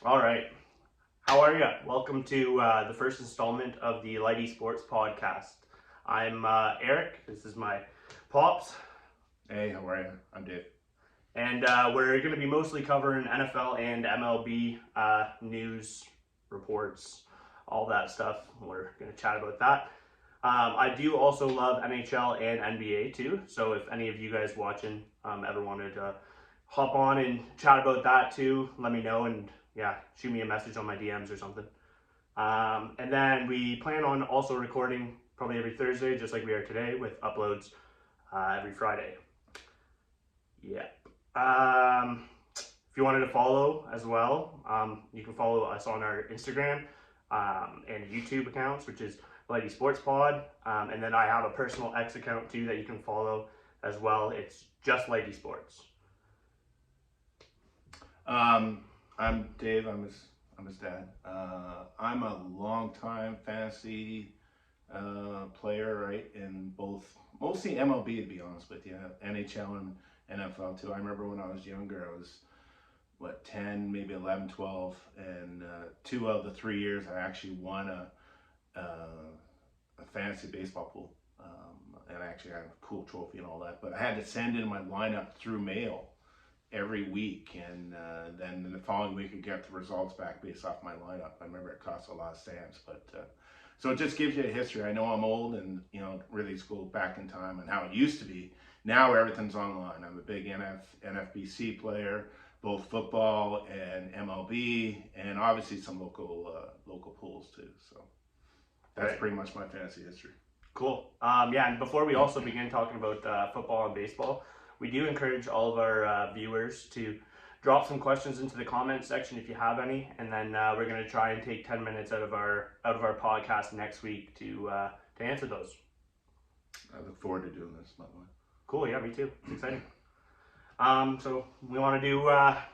All right. How are you? Welcome to the first installment of the LightySports podcast. I'm Eric. This is my pops. Hey, how are you? I'm Dave. And we're going to be mostly covering NFL and MLB news, reports, all that stuff. We're going to chat about that. I do also love NHL and NBA too. So if any of you guys watching ever wanted to hop on and chat about that too, let me know and shoot me a message on my DMs or something. And then we plan on also recording probably every Thursday, just like we are today, with uploads every Friday. Yeah. If you wanted to follow as well, you can follow us on our Instagram and YouTube accounts, which is LightySportsPod. And then I have a personal X account too that you can follow as well. It's just LightySports. I'm Dave. I'm his dad. I'm a longtime fantasy player, right? In both, mostly MLB to be honest with you, NHL and NFL too. I remember when I was younger, I was 10, maybe 11, 12, and 2 of the 3 years I actually won a fantasy baseball pool, and I actually had a cool trophy and all that. But I had to send in my lineup through mail every week, and then the following week I get the results back based off my lineup. I remember it cost a lot of stamps, but so it just gives you a history. I know I'm old, and really go back in time and how it used to be. Now everything's online. I'm a big NFBC player, both football and MLB, and obviously some local pools too. So that's Right. pretty much my fantasy history. Cool. And before we also begin talking about football and baseball, we do encourage all of our viewers to drop some questions into the comments section if you have any, and then we're going to try and take 10 minutes out of our podcast next week to answer those. I look forward to doing this, by the way. Cool. Yeah, me too. It's exciting. So we want to do.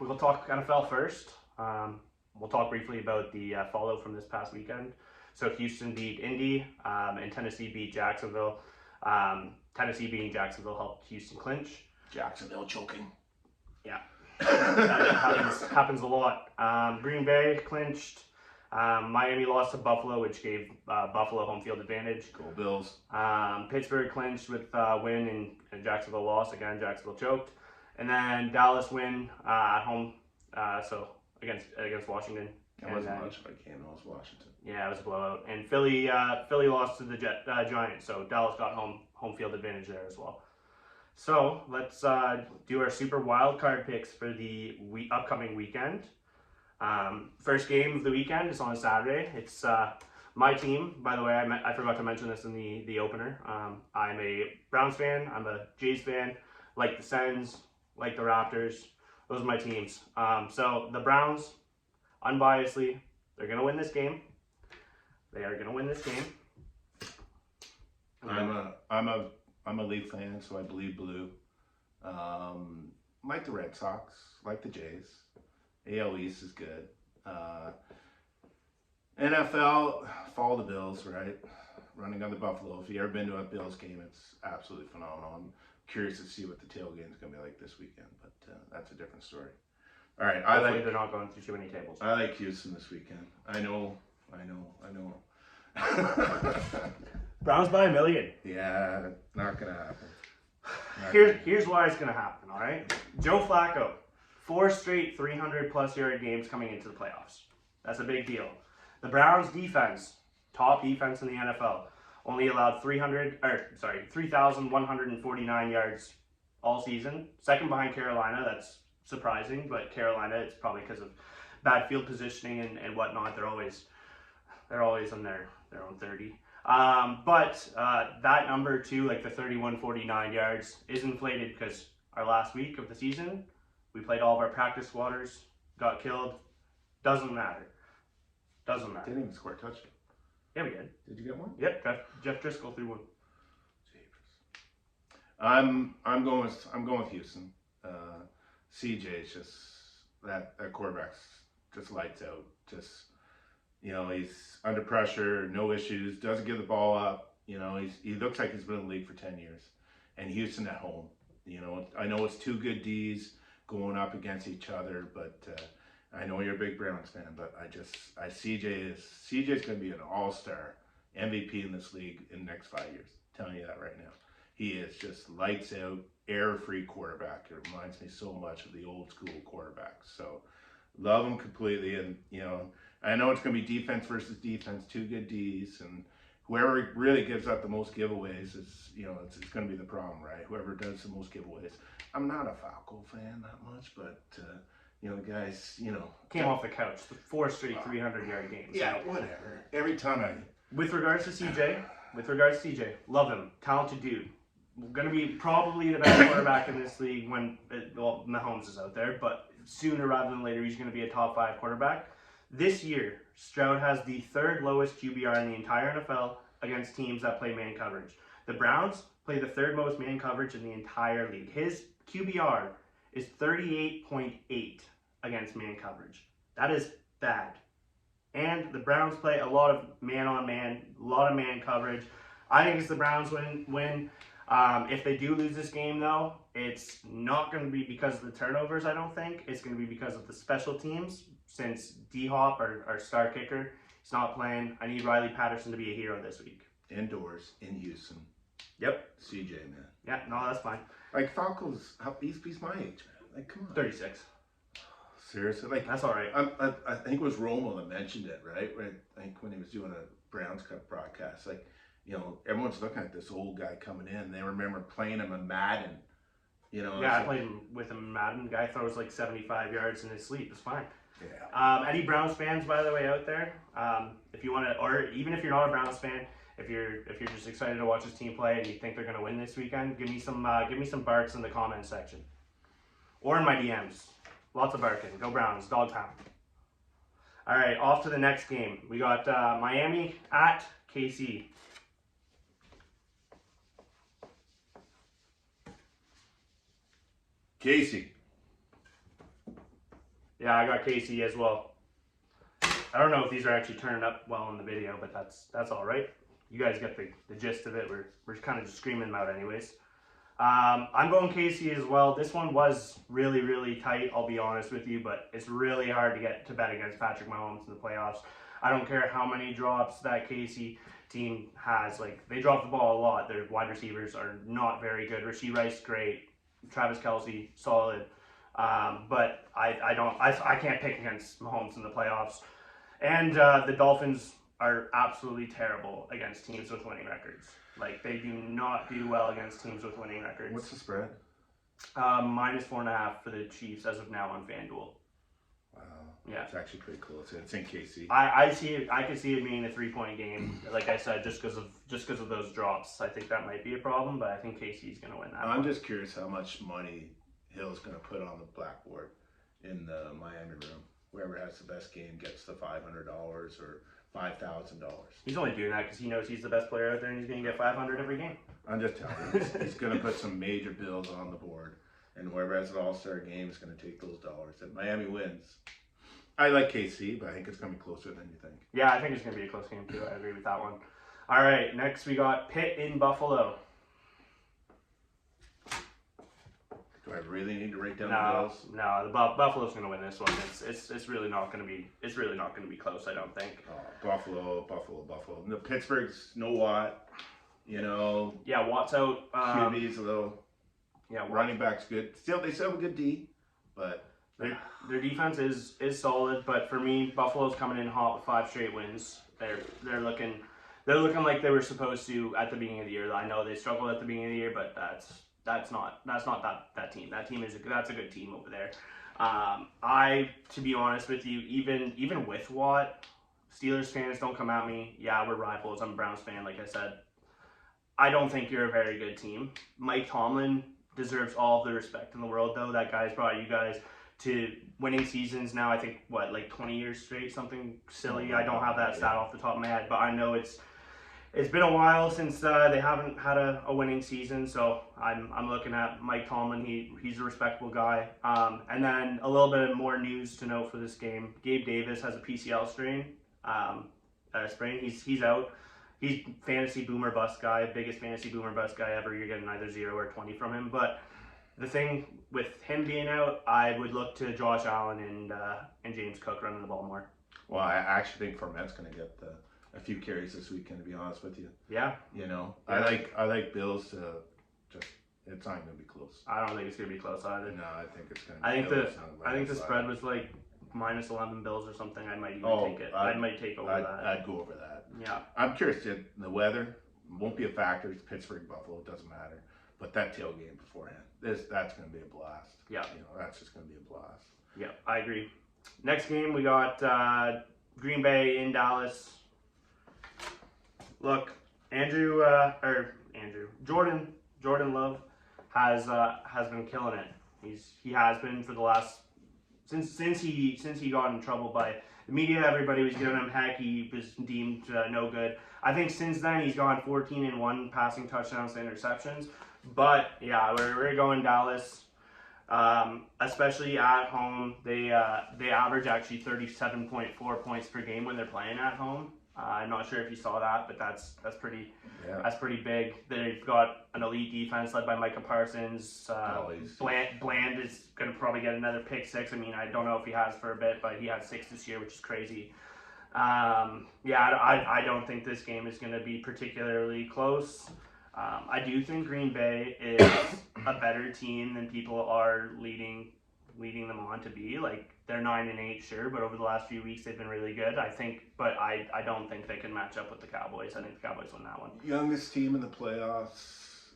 We'll talk NFL first. We'll talk briefly about the follow from this past weekend. So Houston beat Indy, and Tennessee beat Jacksonville. Tennessee beating Jacksonville helped Houston clinch. Jacksonville choking. Yeah, that happens a lot. Green Bay clinched. Miami lost to Buffalo, which gave Buffalo home field advantage. Go Bills. Pittsburgh clinched with win, and Jacksonville lost. Again, Jacksonville choked. And then Dallas win at home, so against Washington. That wasn't much of a game. It was Washington. Yeah, it was a blowout. And Philly lost to the Giants, so Dallas got home field advantage there as well. So let's do our super wild card picks for the upcoming weekend. First game of the weekend is on Saturday. It's my team. By the way, I forgot to mention this in the opener. I'm a Browns fan. I'm a Jays fan. Like the Sens, like the Raptors. Those are my teams. So the Browns, unbiasedly, they're gonna win this game. They are gonna win this game. I'm a Leaf fan, so I bleed blue. Like the Red Sox, like the Jays. AL East is good. NFL, follow the Bills, right? Running on the Buffalo. If you've ever been to a Bills game, it's absolutely phenomenal. I'm curious to see what the tailgate is going to be like this weekend, but that's a different story. All right, Hopefully they're not going through too many tables. I like Houston this weekend. I know. Browns by 1 million. Yeah, not gonna happen. Here's why it's gonna happen. All right, Joe Flacco, 4 straight 300+ yard games coming into the playoffs. That's a big deal. The Browns defense, top defense in the NFL, only allowed 3,149 yards all season. Second behind Carolina. That's surprising, but Carolina, it's probably because of bad field positioning and whatnot. They're always on their own 30. But that number too, like the 3,149 yards, is inflated because our last week of the season, we played all of our practice squatters, got killed. Doesn't matter. Didn't even score a touchdown. Yeah, we did. Did you get one? Yep, Jeff Driscoll threw one. I'm going with Houston. CJ's just that quarterback's just lights out. Just he's under pressure, no issues, doesn't give the ball up. He looks like he's been in the league for 10 years. And Houston at home. I know it's 2 good Ds going up against each other, but I know you're a big Browns fan, but CJ's going to be an all-star MVP in this league in the next 5 years. I'm telling you that right now. He is just lights out, error-free quarterback. It reminds me so much of the old school quarterbacks. So love him completely, and I know it's going to be defense versus defense, two good Ds, and whoever really gives up the most giveaways is, it's going to be the problem, right? Whoever does the most giveaways. I'm not a Falco fan that much, but the guys, came off the couch, the 4 straight 300-yard games. Yeah, whatever. Every time With regards to CJ, love him, talented dude. Going to be probably the best quarterback in this league when Mahomes is out there, but sooner rather than later, he's going to be a top 5 quarterback. This year, Stroud has the 3rd lowest QBR in the entire NFL against teams that play man coverage. The Browns play the 3rd most man coverage in the entire league. His QBR is 38.8 against man coverage. That is bad. And the Browns play a lot of man-on-man, a lot of man coverage. I think it's the Browns win. If they do lose this game, though, it's not going to be because of the turnovers, I don't think. It's going to be because of the special teams, since D-Hop, our star kicker, is not playing. I need Riley Patterson to be a hero this week. Indoors, in Houston. Yep. CJ, man. Yeah, no, that's fine. Like, Falco's, he's my age, man. Like, come on. 36. Seriously? Like, that's all right. I think it was Romo that mentioned it, right? I think when he was doing a Browns Cup broadcast, like, everyone's looking at this old guy coming in. They remember playing him in Madden. Yeah, I played with him in Madden. The guy throws like 75 yards in his sleep. It's fine. Yeah. Any Browns fans, by the way, out there, if you want to, or even if you're not a Browns fan, if you're just excited to watch this team play and you think they're going to win this weekend, give me some barks in the comment section or in my DMs. Lots of barking. Go Browns. Dog pound. All right, off to the next game. We got Miami at KC. Casey. Yeah, I got KC as well. I don't know if these are actually turning up well in the video, but that's all right. You guys get the gist of it. We're kind of just screaming them out anyways. I'm going KC as well. This one was really, really tight, I'll be honest with you, but it's really hard to get to bet against Patrick Mahomes in the playoffs. I don't care how many drops that KC team has. Like, they drop the ball a lot. Their wide receivers are not very good. Rashee Rice, great. Travis Kelce, solid. But I can't pick against Mahomes in the playoffs. And the Dolphins are absolutely terrible against teams with winning records. Like, they do not do well against teams with winning records. What's the spread? -4.5 for the Chiefs as of now on FanDuel. Wow. Yeah. It's actually pretty close. It's in KC. I see it. I could see it being a 3-point game. Like I said, just because of those drops. I think that might be a problem, but I think KC is going to win that. I'm just curious how much money Hill's going to put on the blackboard in the Miami room. Whoever has the best game gets the $500 or $5,000. He's only doing that because he knows he's the best player out there and he's going to get 500 every game. I'm just telling you, he's going to put some major bills on the board, and whoever has an all-star game is going to take those dollars. If Miami wins, I like KC, but I think it's going to be closer than you think. Yeah, I think it's going to be a close game too. I agree with that one. All right, next we got Pitt in Buffalo. Do I really need to write down the bills? No, Buffalo's going to win this one. It's really not going to be. It's really not going to be close. I don't think. Oh, Buffalo. No, Pittsburgh's no Watt. Yeah, Watt's out. QB's a little. Yeah, running back's good. They still have a good D, but their defense is solid. But for me, Buffalo's coming in hot with 5 straight wins. They're looking like they were supposed to at the beginning of the year. I know they struggled at the beginning of the year, but that's not that team. That team that's a good team over there. To be honest with you, even with Watt, Steelers fans, don't come at me. Yeah, we're rivals. I'm a Browns fan, like I said. I don't think you're a very good team. Mike Tomlin deserves all of the respect in the world, though. That guy's brought you guys to winning seasons now, I think, like 20 years straight, something silly. I don't have that stat off the top of my head, but I know it's been a while since they haven't had a winning season, so I'm looking at Mike Tomlin. He's a respectable guy. And then a little bit more news to know for this game. Gabe Davis has a PCL sprain. He's out. He's fantasy boomer bust guy, biggest fantasy boomer bust guy ever. You're getting either 0 or 20 from him. But the thing with him being out, I would look to Josh Allen and James Cook running the ball more. Well, I actually think Fournette's going to get a few carries this weekend, to be honest with you. Yeah. Yeah. Yeah. I like Bills to just, it's not going to be close. I don't think it's going to be close either. No, I think it's going to be Bills. I think the spread was like minus 11 Bills or something. I might even take it. I might take over that. I'd go over that. Yeah. I'm curious, the weather won't be a factor. It's Pittsburgh, Buffalo, it doesn't matter. But that tailgate beforehand, that's going to be a blast. Yeah. That's just going to be a blast. Yeah, I agree. Next game, we got Green Bay in Dallas. Look, Jordan Love has been killing it. He has been for the last since he got in trouble by the media. Everybody was giving him heck. He was deemed no good. I think since then he's gone 14-1 passing touchdowns to interceptions. But yeah, we're going Dallas. Especially at home, they average actually 37.4 points per game when they're playing at home. I'm not sure if you saw that, but that's pretty big. They've got an elite defense led by Micah Parsons. Bland is going to probably get another pick six. I mean, I don't know if he has for a bit, but he had 6 this year, which is crazy. I don't think this game is going to be particularly close. I do think Green Bay is a better team than people are leading them on to be. Like, they're 9-8, sure, but over the last few weeks they've been really good. I don't think they can match up with the Cowboys. I think the Cowboys win that one. Youngest team in the playoffs.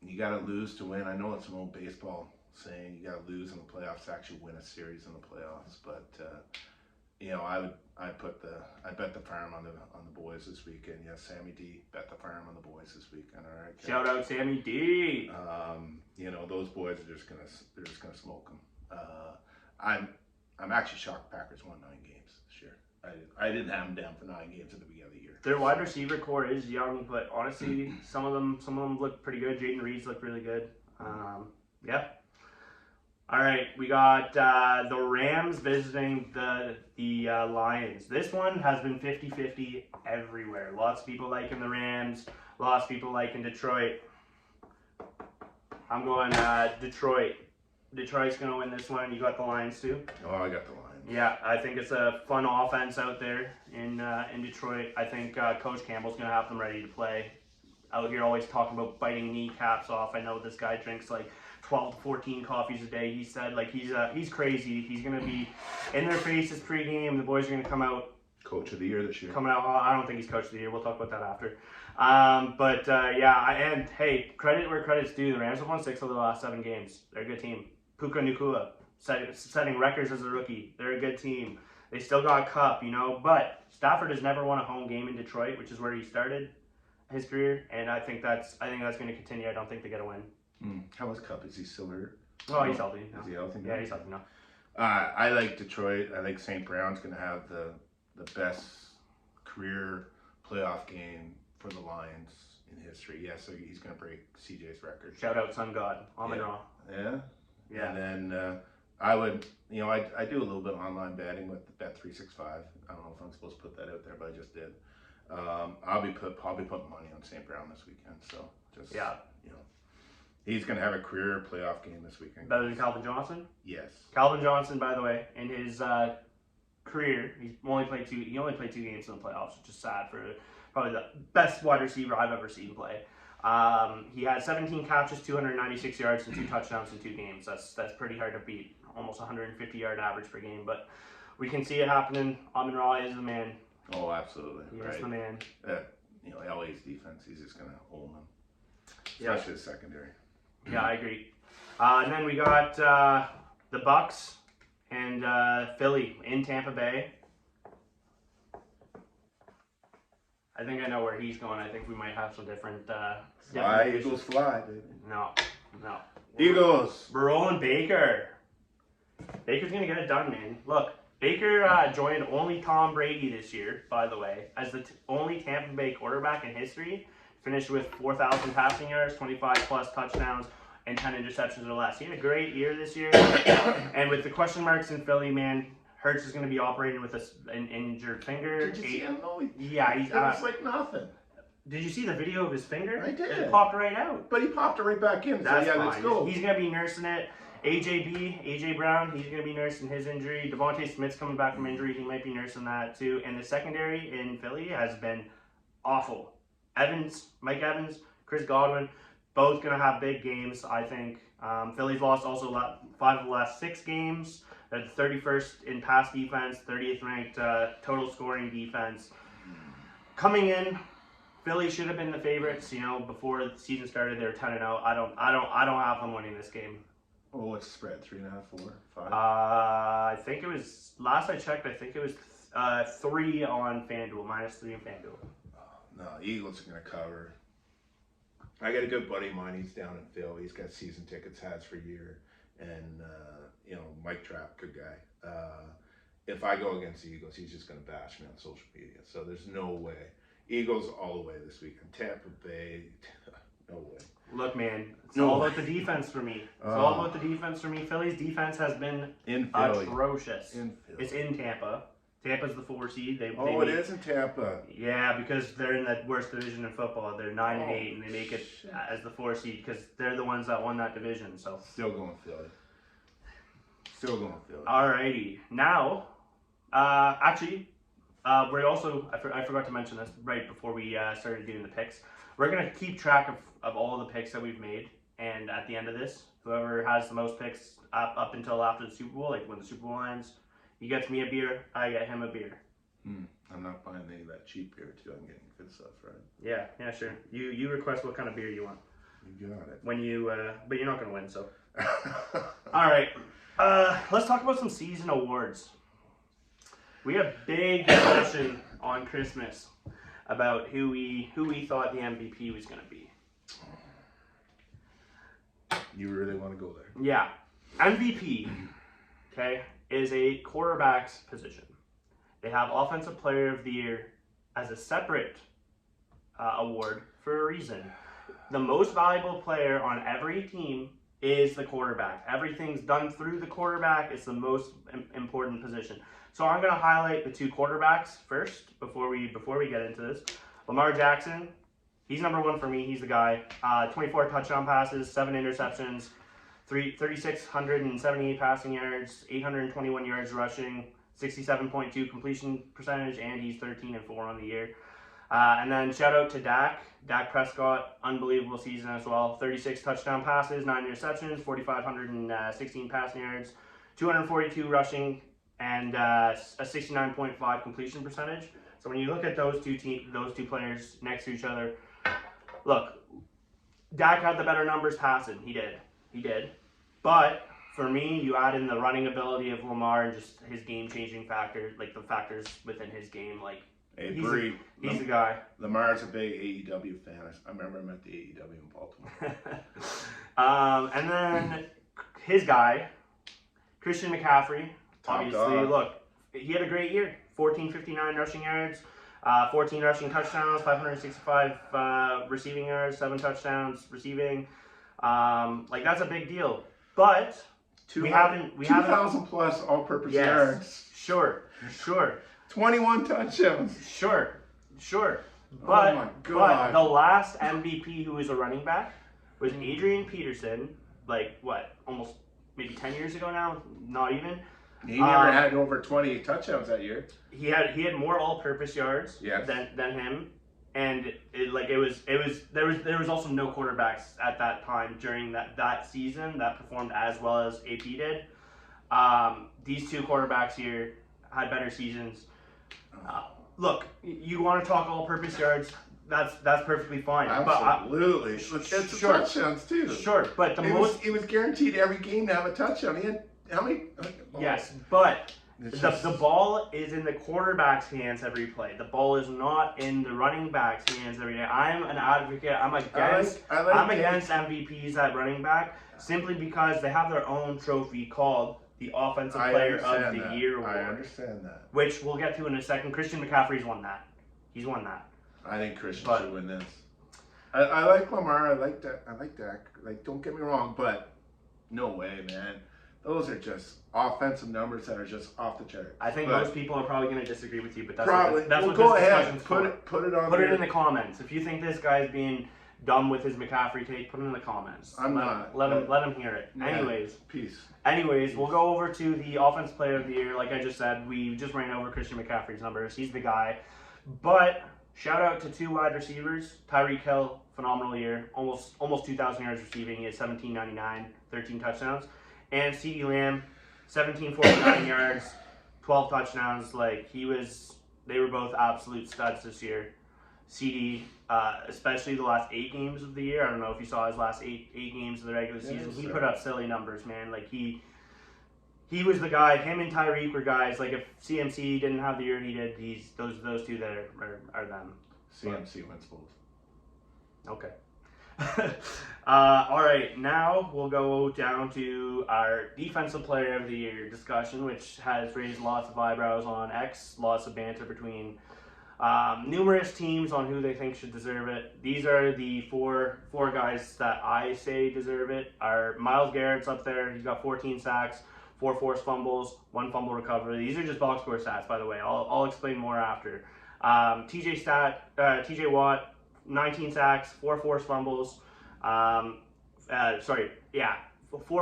You got to lose to win. I know it's an old baseball saying you got to lose in the playoffs to actually win a series in the playoffs, but I bet the farm on the boys this weekend. Yes, Sammy D bet the farm on the boys this weekend. All right. Shout out Sammy D. Those boys are just gonna smoke them. I'm actually shocked Packers won 9 games this year. I didn't have them down for 9 games at the beginning of the year. Their wide receiver core is young, but honestly, some of them look pretty good. Jaden Reed's looked really good. Yeah. All right, we got the Rams visiting the Lions. This one has been 50-50 everywhere. Lots of people liking the Rams. Lots of people liking Detroit. I'm going Detroit. Detroit's going to win this one. You got the Lions too? Oh, I got the Lions. Yeah, I think it's a fun offense out there in Detroit. I think Coach Campbell's going to have them ready to play. Out here always talking about biting kneecaps off. I know this guy drinks like 12 to 14 coffees a day. He said, like, he's crazy. He's going to be in their faces pregame. The boys are going to come out. Coach of the year this year. Coming out. I don't think he's coach of the year. We'll talk about that after. And hey, credit where credit's due. The Rams have won 6 of the last 7 games. They're a good team. Puka Nacua setting records as a rookie. They're a good team. They still got Cup, but Stafford has never won a home game in Detroit, which is where he started his career, and I think that's going to continue. I don't think they get a win. How is Cup? Is he still hurt? Oh, he's healthy. Is he healthy now? Yeah, he's healthy now. I like Detroit. I think St. Brown's going to have the best career playoff game for the Lions in history. Yeah, so he's going to break CJ's record. Shout out Sun God, Amon-Ra. Yeah. Yeah. And then I would, I do a little bit of online betting with Bet365. I don't know if I'm supposed to put that out there, but I just did. I'll be putting money on St. Brown this weekend. So he's going to have a career playoff game this weekend. Better than Calvin Johnson? Yes. Calvin Johnson, by the way, in his career, he only played 2 games in the playoffs, which is sad for probably the best wide receiver I've ever seen play. He had 17 catches, 296 yards, and 2 touchdowns in 2 games. That's pretty hard to beat. Almost 150-yard average per game, but we can see it happening. Amon-Ra is the man. Oh, absolutely. He is the man. LA's defense, he's just going to own them. Especially the secondary. Yeah, I agree. And then we got the Bucks and Philly in Tampa Bay. I think I know where he's going. I think we might have some different. Fly, Eagles fly, baby. No. Eagles. We're rolling Baker. Baker's going to get it done, man. Look, Baker joined only Tom Brady this year, by the way, as the only Tampa Bay quarterback in history. Finished with 4,000 passing yards, 25-plus touchdowns, and 10 interceptions or less. He had a great year this year. And with the question marks in Philly, man, Hurts is going to be operating with an injured finger. Did you see him? Yeah, he's it was like nothing. Did you see the video of his finger? I did. It popped right out. But he popped it right back in. That's so yeah, fine. let's go. He's going to be nursing it. AJ Brown, he's going to be nursing his injury. Devontae Smith's coming back from injury. He might be nursing that too. And the secondary in Philly has been awful. Mike Evans, Chris Godwin, both going to have big games, I think. Philly's lost also 5 of the last 6 games. They're the 31st in pass defense, 30th ranked total scoring defense. Coming in, Philly should have been the favorites. You know, before the season started, they were 10-0. I don't have them winning this game. Oh, what's the spread? 3.5, 4, 5? I think it was, last I checked, I think it was 3 on FanDuel, -3 on FanDuel. No, Eagles are going to cover. I got a good buddy of mine. He's down in Philly. He's got season tickets, has for a year. And, Mike Trapp, good guy. If I go against the Eagles, he's just going to bash me on social media. So there's no way. Eagles all the way this weekend. Tampa Bay, no way. Look, man, it's all about the defense for me. It's all about the defense for me. Philly's defense has been atrocious. It's in Tampa. Tampa's the 4 seed. It is in Tampa. Yeah, because they're in that worst division in football. They're 9-8, and they make it as the 4 seed because they're the ones that won that division. So still going Philly. Alrighty. Now, we're also, I forgot to mention this right before we started doing the picks. We're going to keep track of all the picks that we've made. And at the end of this, whoever has the most picks up until after the Super Bowl, like when the Super Bowl ends, he gets me a beer, I get him a beer. I'm not buying any of that cheap beer, too. I'm getting good stuff, right? Yeah, sure. You request what kind of beer you want. You got it. When you, but you're not going to win, so. All right. Let's talk about some season awards. We had a big discussion on Christmas about who we thought the MVP was going to be. You really want to go there? Yeah. MVP, okay, is a quarterback's position. They have Offensive Player of the Year as a separate award for a reason. The most valuable player on every team is the quarterback. Everything's done through the quarterback. It's the most important position. So I'm going to highlight the 2 quarterbacks first before we get into this. Lamar Jackson, he's number 1 for me. He's the guy. 24 touchdown passes, 7 interceptions, 3,678 passing yards, 821 yards rushing, 67.2 completion percentage, and he's 13-4 on the year. And then shout out to Dak Prescott, unbelievable season as well. 36 touchdown passes, 9 interceptions, 4,516 passing yards, 242 rushing, and a 69.5 completion percentage. So when you look at those two players next to each other, look, Dak had the better numbers passing. He did. But for me, you add in the running ability of Lamar and just his game-changing factors, like the factors within his game, like. Hey, he's the guy. Lamar's a big AEW fan. I remember him at the AEW in Baltimore. And then his guy, Christian McCaffrey. Obviously, look, he had a great year. 1,459 rushing yards, 14 rushing touchdowns, 565 receiving yards, 7 touchdowns receiving. That's a big deal. But we haven't 2,000 plus all-purpose yards. Sure. 21 touchdowns. Sure. But, oh my God. But the last MVP who was a running back was Adrian Peterson, almost maybe 10 years ago now, not even. He never had over 20 touchdowns that year. He had more all-purpose yards than him, and there was also no quarterbacks at that time during that season that performed as well as AP did. These 2 quarterbacks here had better seasons. Look, you want to talk all-purpose yards? That's perfectly fine. Absolutely. It's touchdowns too. Sure, but he was guaranteed every game to have a touchdown. He had how many? Yes, but the ball is in the quarterback's hands every play. The ball is not in the running back's hands every day. I'm an advocate. I'm against MVPs at running back simply because they have their own trophy called the Offensive Player of the Year award. I understand that. Which we'll get to in a second. Christian McCaffrey's won that. He's won that. I think Christian should win this. I like Lamar. I like Dak. Don't get me wrong, but no way, man. those are just offensive numbers that are just off the charts. I think most people are probably going to disagree with you, but that's probably. That's well, what go this ahead. discussion's for. Put it on. Put it in the comments. If you think this guy's being dumb with his McCaffrey take, put it in the comments. I'm not. Let him hear it. Yeah. Anyways, we'll go over to the Offense Player of the Year. Like I just said, we just ran over Christian McCaffrey's numbers. He's the guy. But shout out to 2 wide receivers. Tyreek Hill, phenomenal year. Almost 2,000 yards receiving. He had 1,799, 13 touchdowns. And CeeDee Lamb, 1,749 yards, 12 touchdowns. They were both absolute studs this year. CD, especially the last 8 games of the year. I don't know if you saw his last eight games of the regular season. He put up silly numbers, man. Like he was the guy. Him and Tyreek were guys. Like if CMC didn't have the year he did, those two that are them. CMC wins both. Okay. All right, now we'll go down to our Defensive Player of the Year discussion, which has raised lots of eyebrows on X, lots of banter between numerous teams on who they think should deserve it. These are the four guys that I say deserve it. Our Myles Garrett's up there. He's got 14 sacks, 4 forced fumbles, 1 fumble recovery. These are just box score stats, by the way. I'll explain more after. TJ Watt, 19 sacks, 4 forced fumbles. 4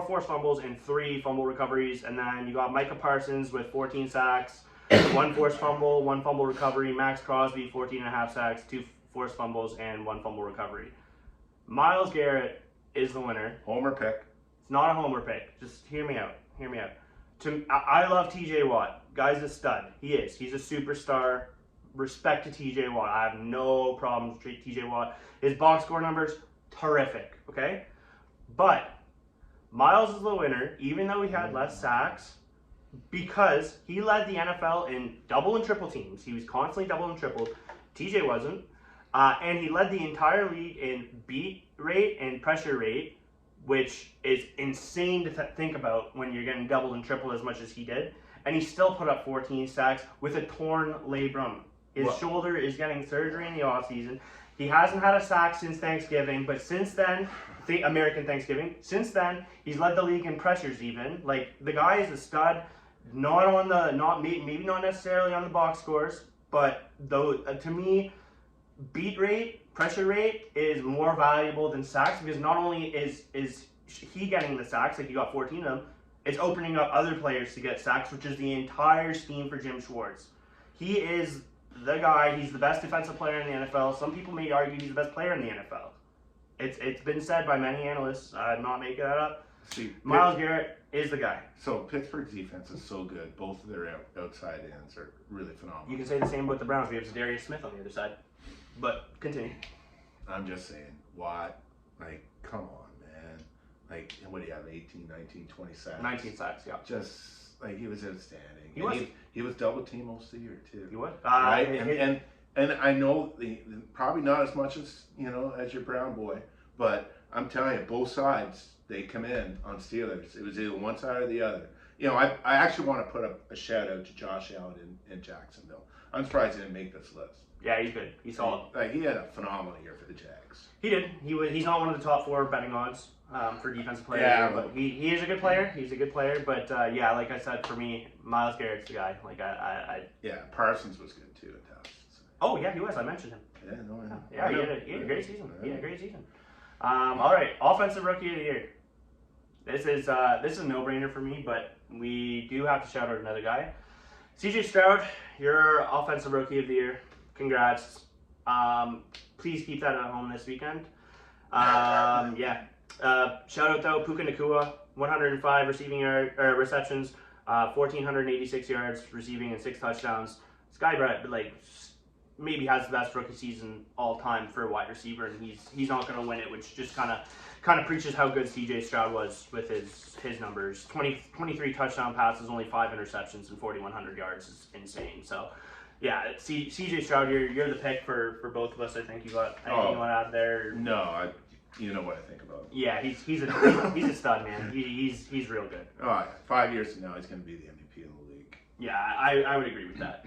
forced fumbles and 3 fumble recoveries. And then you got Micah Parsons with 14 sacks, 1 forced fumble, 1 fumble recovery. Max Crosby, 14.5 sacks, 2 forced fumbles, and 1 fumble recovery. Myles Garrett is the winner. Homer pick. It's not a homer pick. Just hear me out. I love TJ Watt. Guy's a stud. He is. He's a superstar. Respect to TJ Watt. I have no problems with TJ Watt. His box score numbers, terrific. Okay? But Myles is the winner, even though he had less sacks, because he led the NFL in double and triple teams. He was constantly double and tripled. TJ wasn't. And he led the entire league in beat rate and pressure rate, which is insane to think about when you're getting double and triple as much as he did. And he still put up 14 sacks with a torn labrum. His shoulder is getting surgery in the offseason. He hasn't had a sack since Thanksgiving, but since then, American Thanksgiving, he's led the league in pressures even. Like, the guy is a stud. Maybe not necessarily on the box scores, but though to me, beat rate, pressure rate is more valuable than sacks, because not only is he getting the sacks, like he got 14 of them, it's opening up other players to get sacks, which is the entire scheme for Jim Schwartz. He is the guy. He's the best defensive player in the NFL. Some people may argue he's the best player in the NFL. It's been said by many analysts. I'm not making that up. Myles Garrett is the guy. So Pittsburgh's defense is so good. Both of their outside ends are really phenomenal. You can say the same about the Browns. We have Zadarius Smith on the other side. But continue. I'm just saying, Watt, like, come on, man. Like, what do you have, 18, 19, 20 sacks? 19 sacks, yeah. Just, like, he was outstanding. He was double team most of the year, too. He was. Right? And I know probably not as much as, as your Brown boy, but I'm telling you, both sides, they come in on Steelers. It was either one side or the other. I actually want to put up a shout out to Josh Allen in Jacksonville. I'm surprised he didn't make this list. Yeah, he's good. He's solid. He had a phenomenal year for the Jags. He did. He's not one of the top 4 betting odds for defensive player. Yeah, but he is a good player. He's a good player. But like I said, for me, Myles Garrett's the guy. Like Yeah, Parsons was good too at Dallas. Oh yeah, he was. I mentioned him. Yeah, no, yeah, he had a great season. Yeah. He had a great season. All right, offensive rookie of the year. This is a no-brainer for me, but we do have to shout out another guy. CJ Stroud, you're offensive rookie of the year. Congrats. Please keep that at home this weekend. Shout out though, Puka Nacua, 105 receptions, 1,486 yards receiving and 6 touchdowns. This guy, maybe has the best rookie season all time for a wide receiver, and he's not going to win it, which just kind of preaches how good CJ Stroud was with his numbers. 23 touchdown passes, only 5 interceptions, and 4,100 yards is insane. So, yeah, CJ Stroud, you're the pick for both of us. I think you got anything you want to add there? No, you know what I think about him. Yeah, he's a stud, man. He's real good. Oh, yeah. 5 years from now, he's going to be the MVP in the league. Yeah, I would agree with that.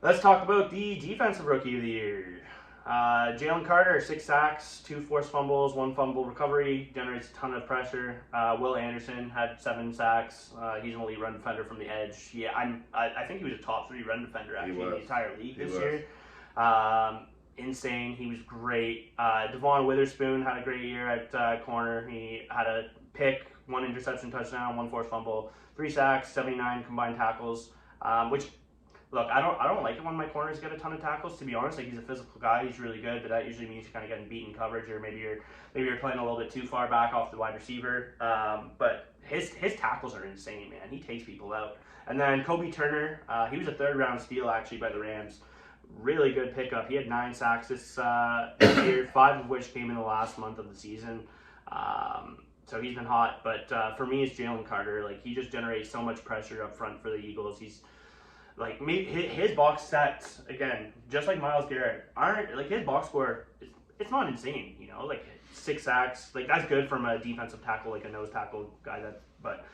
Let's talk about the defensive rookie of the year. Jalen Carter, 6 sacks, 2 forced fumbles, 1 fumble recovery, generates a ton of pressure. Will Anderson had 7 sacks. He's an elite run defender from the edge. Yeah, I think he was a top 3 run defender actually in the entire league this year. Insane. He was great. Devon Witherspoon had a great year at corner. He had a pick, 1 interception touchdown, 1 forced fumble, 3 sacks, 79 combined tackles, which, look, I don't like it when my corners get a ton of tackles. To be honest, like, he's a physical guy. He's really good, but that usually means you're kind of getting beaten coverage, or maybe you're playing a little bit too far back off the wide receiver. But his tackles are insane, man. He takes people out. And then Kobe Turner, he was a 3rd-round steal actually by the Rams. Really good pickup. He had 9 sacks this year, 5 of which came in the last month of the season. So he's been hot. But for me, it's Jalen Carter. Like, he just generates so much pressure up front for the Eagles. He's like, his box stats, again, just like Myles Garrett, aren't, like, his box score, it's not insane, you know, like 6 sacks, like, that's good from a defensive tackle, like a nose tackle guy, but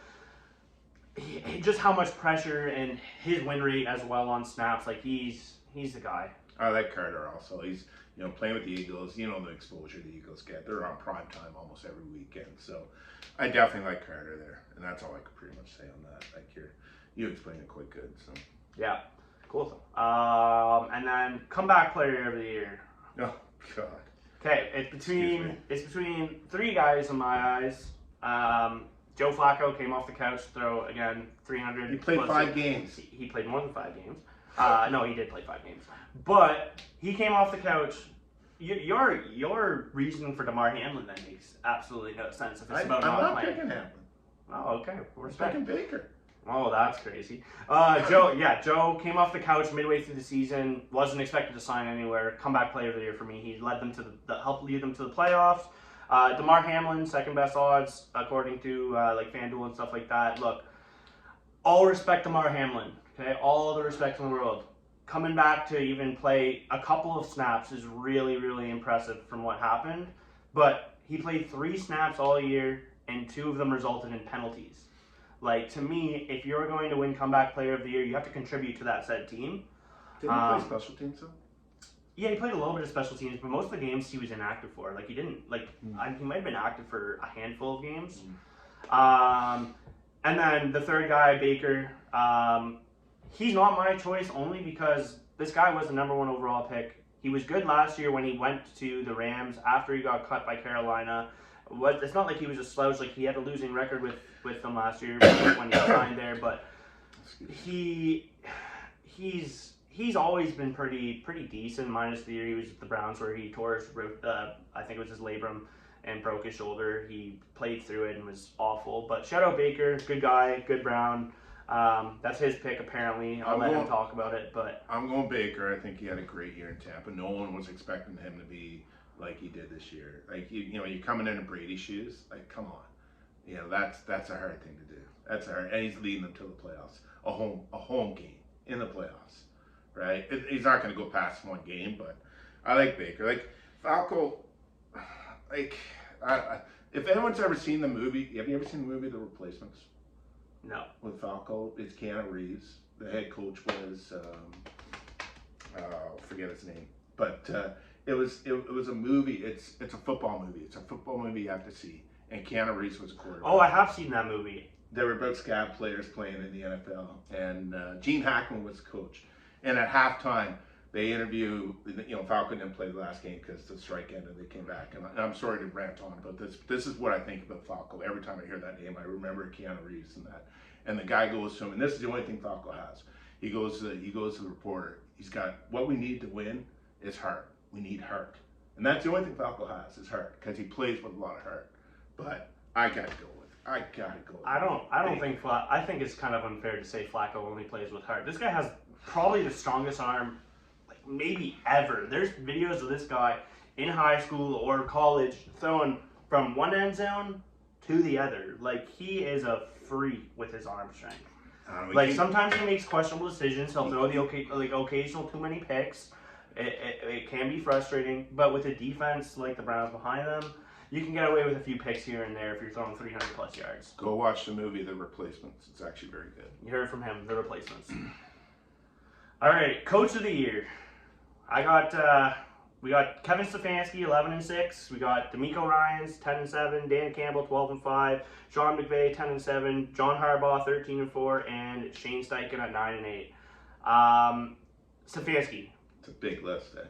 just how much pressure and his win rate as well on snaps, like, he's the guy. I like Carter also. He's, you know, playing with the Eagles, you know, the exposure the Eagles get. They're on prime time almost every weekend, so I definitely like Carter there, and that's all I could pretty much say on that. Like, you explained it quite good, so. Yeah, cool. And then comeback player of the year. Oh God. Okay, it's between 3 guys in my eyes. Joe Flacco came off the couch, throw again 300. He played 5 games. He played more than 5 games. No, he did play 5 games, but he came off the couch. Your reasoning for DeMar Hamlin then makes absolutely no sense if it's about not playing. I'm not picking Hamlin. Oh, okay. We're picking Baker. Oh, that's crazy. Joe came off the couch midway through the season. Wasn't expected to sign anywhere. Comeback player of the year for me. He led them to helped lead them to the playoffs. DeMar Hamlin, 2nd best odds according to like FanDuel and stuff like that. Look, all respect to DeMar Hamlin. Okay, all the respect in the world. Coming back to even play a couple of snaps is really, really impressive from what happened. But he played 3 snaps all year, and 2 of them resulted in penalties. Like, to me, if you're going to win comeback player of the year, you have to contribute to that said team. Did he play special teams though? Yeah, he played a little bit of special teams, but most of the games he was inactive for. Like, he didn't, like, he might have been active for a handful of games. And then the 3rd guy, Baker, he's not my choice only because this guy was the number 1 overall pick. He was good last year when he went to the Rams after he got cut by Carolina. It's not like he was a slouch, like he had a losing record with them last year when he signed there, but he's always been pretty decent, minus the year he was at the Browns where he tore his, I think it was his labrum, and broke his shoulder. He played through it and was awful. But shout out Baker, good guy, good Brown. That's his pick apparently. I'll let him talk about it. But I'm going Baker. I think he had a great year in Tampa. No one was expecting him to be like he did this year. Like, you know, you're coming in Brady shoes. Like, come on. You know, that's a hard thing to do. That's a hard, and he's leading them to the playoffs. A home game in the playoffs, right? He's not going to go past 1 game, but I like Baker. Like, Falco, like, if anyone's ever seen the movie, have you ever seen the movie The Replacements? No. With Falco, it's Keanu Reeves. The head coach was, forget his name, but it was a movie. It's a football movie. It's a football movie you have to see. And Keanu Reeves was a quarterback. Oh, I have seen that movie. There were about scab players playing in the NFL, and Gene Hackman was the coach. And at halftime, they interview, you know, Falcon didn't play the last game because the strike ended. They came back, and I'm sorry to rant on about this. This is what I think about Falco. Every time I hear that name, I remember Keanu Reeves and that. And the guy goes to him, and this is the only thing Falco has. He goes to the reporter. He's got, what we need to win is heart. We need heart, and that's the only thing Falco has is heart, because he plays with a lot of heart. But I gotta go with. I think it's kind of unfair to say Flacco only plays with heart. This guy has probably the strongest arm, like, maybe ever. There's videos of this guy in high school or college throwing from one end zone to the other. Like, he is a freak with his arm strength. Like, sometimes he makes questionable decisions. He'll throw the occasional too many picks. It can be frustrating, but with a defense like the Browns behind them, you can get away with a few picks here and there if you're throwing 300 plus yards. Go watch the movie The Replacements. It's actually very good. You heard from him, The Replacements. All right, Coach of the Year. I got We got Kevin Stefanski, 11-6. We got D'Amico Ryans, 10-7. Dan Campbell, 12-5. Sean McVay, 10-7. John Harbaugh, 13-4, and Shane Steichen at 9-8. Stefanski. It's a big list, eh?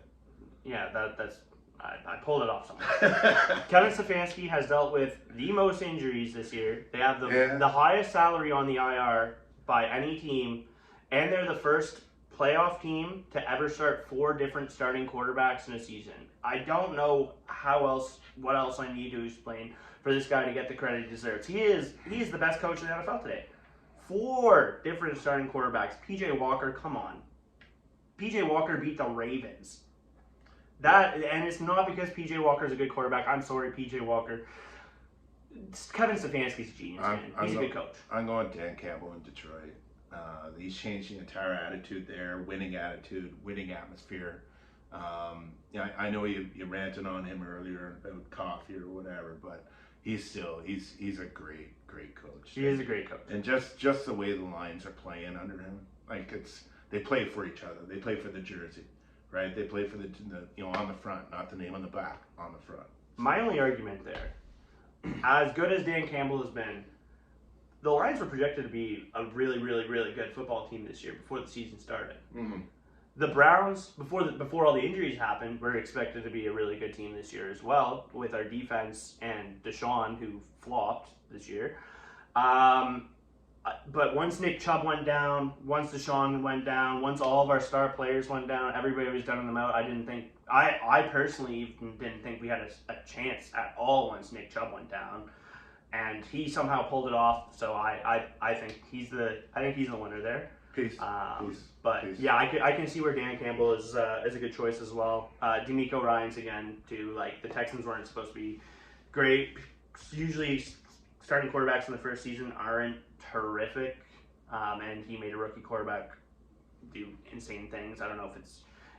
Yeah, that's. I pulled it off somewhere. Kevin Stefanski has dealt with the most injuries this year. They have the highest salary on the IR by any team, and they're the first playoff team to ever start 4 different starting quarterbacks in a season. I don't know what else I need to explain for this guy to get the credit he deserves. He is the best coach in the NFL today. 4 different starting quarterbacks. PJ Walker, come on. PJ Walker beat the Ravens. And it's not because PJ Walker is a good quarterback. I'm sorry, PJ Walker. Kevin Stefanski's a genius, man. He's a good coach. I'm going Dan Campbell in Detroit. He's changed the entire attitude there, winning attitude, winning atmosphere. I know you ranted on him earlier about coffee or whatever, but he's a great coach. He is a great coach. And just the way the Lions are playing under him, like they play for each other. They play for the jersey, right? They play for the on the front, not the name on the back, on the front. My only argument there, as good as Dan Campbell has been, the Lions were projected to be a really, really, really good football team this year before the season started. Mm-hmm. The Browns, before all the injuries happened, were expected to be a really good team this year as well, with our defense and Deshaun, who flopped this year. But once Nick Chubb went down, once Deshaun went down, once all of our star players went down, everybody was done in the mouth. I personally didn't think we had a chance at all once Nick Chubb went down. And he somehow pulled it off, so I think he's the winner there. Peace. But Peace. yeah, I can see where Dan Campbell is a good choice as well. D'Amico Ryans again too. Like, the Texans weren't supposed to be great. Usually, starting quarterbacks in the first season aren't terrific, and he made a rookie quarterback do insane things. I don't know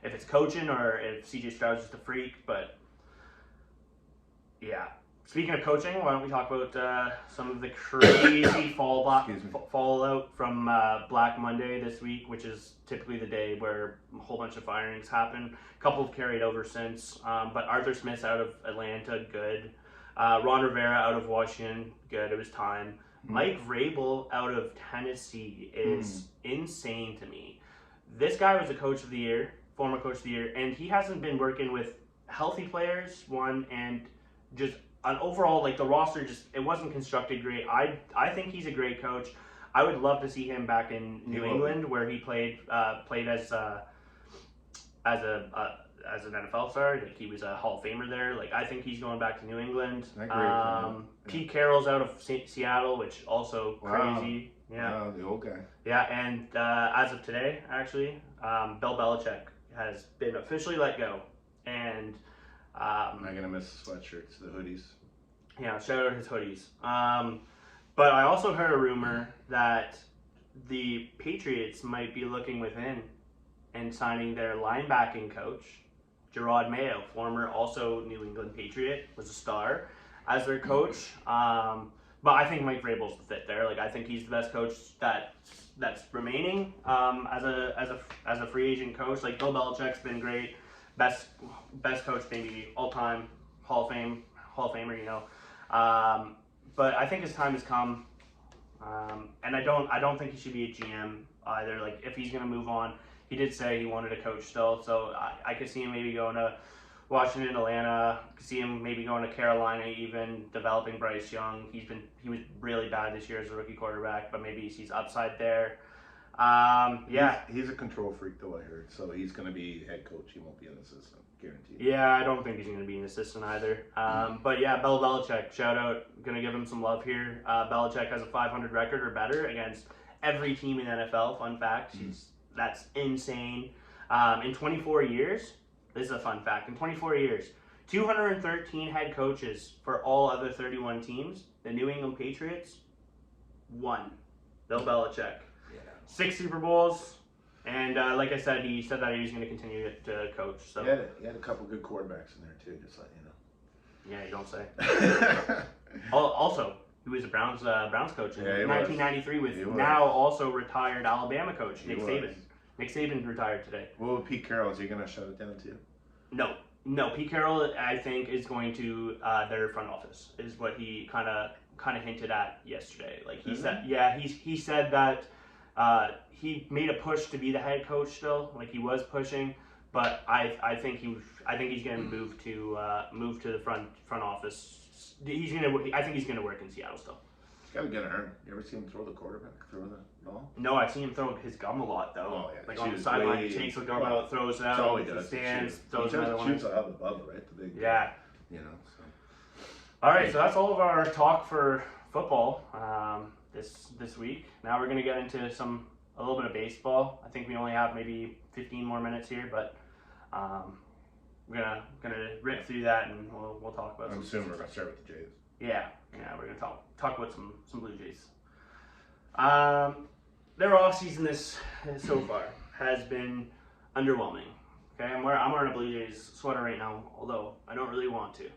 if it's coaching or if CJ Stroud's just a freak, but yeah. Speaking of coaching, why don't we talk about some of the crazy fallout from Black Monday this week, which is typically the day where a whole bunch of firings happen. A couple have carried over since, but Arthur Smith out of Atlanta, good. Ron Rivera out of Washington, good. It was time. Mike Vrabel out of Tennessee is insane to me. This guy was a coach of the year, former coach of the year, and he hasn't been working with healthy players, and just an overall, like, the roster it wasn't constructed great. I think he's a great coach. I would love to see him back in New England, where he played as an NFL star. Like, he was a Hall of Famer there. Like, I think he's going back to New England. Pete Carroll's out of Seattle, which also crazy. Yeah, wow, the old guy. Yeah, and as of today, actually, Bill Belichick has been officially let go, and. I'm not gonna miss the sweatshirts, the hoodies. Yeah, shout out his hoodies. But I also heard a rumor that the Patriots might be looking within and signing their linebacking coach, Gerard Mayo, former also New England Patriot, was a star, as their coach. But I think Mike Vrabel's the fit there. Like, I think he's the best coach that's remaining as a free agent coach. Like, Bill Belichick's been great. Best coach, maybe all time Hall of Famer, you know. But I think his time has come, and I don't think he should be a GM either. Like, if he's gonna move on, he did say he wanted to coach still, so I could see him maybe going to Washington, Atlanta. Could see him maybe going to Carolina, even developing Bryce Young. He was really bad this year as a rookie quarterback, but maybe he sees upside there. Yeah, he's a control freak, though, I heard. So he's going to be head coach. He won't be an assistant, guaranteed. Yeah, I don't think he's going to be an assistant either. But yeah, Bill Belichick, shout out. Going to give him some love here. Belichick has a 500 record or better against every team in NFL. Fun fact. That's insane. In 24 years, this is a fun fact. In 24 years, 213 head coaches for all other 31 teams. The New England Patriots won. Bill Belichick. 6 Super Bowls, and like I said, he said that he was going to continue to coach. So he had a couple good quarterbacks in there too, just letting you know. Yeah, you don't say. Also, he was a Browns coach in 1993 with now also retired Alabama coach Nick Saban. Nick Saban retired today. Well, with Pete Carroll, is he going to shut it down too? No, No, Pete Carroll, I think, is going to their front office, is what he kind of hinted at yesterday. Like he said, yeah, he said that he made a push to be the head coach still, like he was pushing, but I think he's going to move to the front office. I think he's going to work in Seattle still. He's got a good arm. You ever see him throw the quarterback through the ball? No, I've seen him throw his gum a lot though. Oh yeah, like on the sideline, he takes the gum out, throws it out, he does. stands, throws another one. Shoots out of the bubble, right? The big, yeah. You know. So. All right, so that's all of our talk for football this week. Now we're gonna get into a little bit of baseball. I think we only have maybe 15 more minutes here, but we're gonna rip through that and we'll talk about. I'm assuming we're gonna start with the Jays. Yeah, we're gonna talk about some Blue Jays. Their off season so far has been underwhelming. Okay, I'm wearing a Blue Jays sweater right now, although I don't really want to.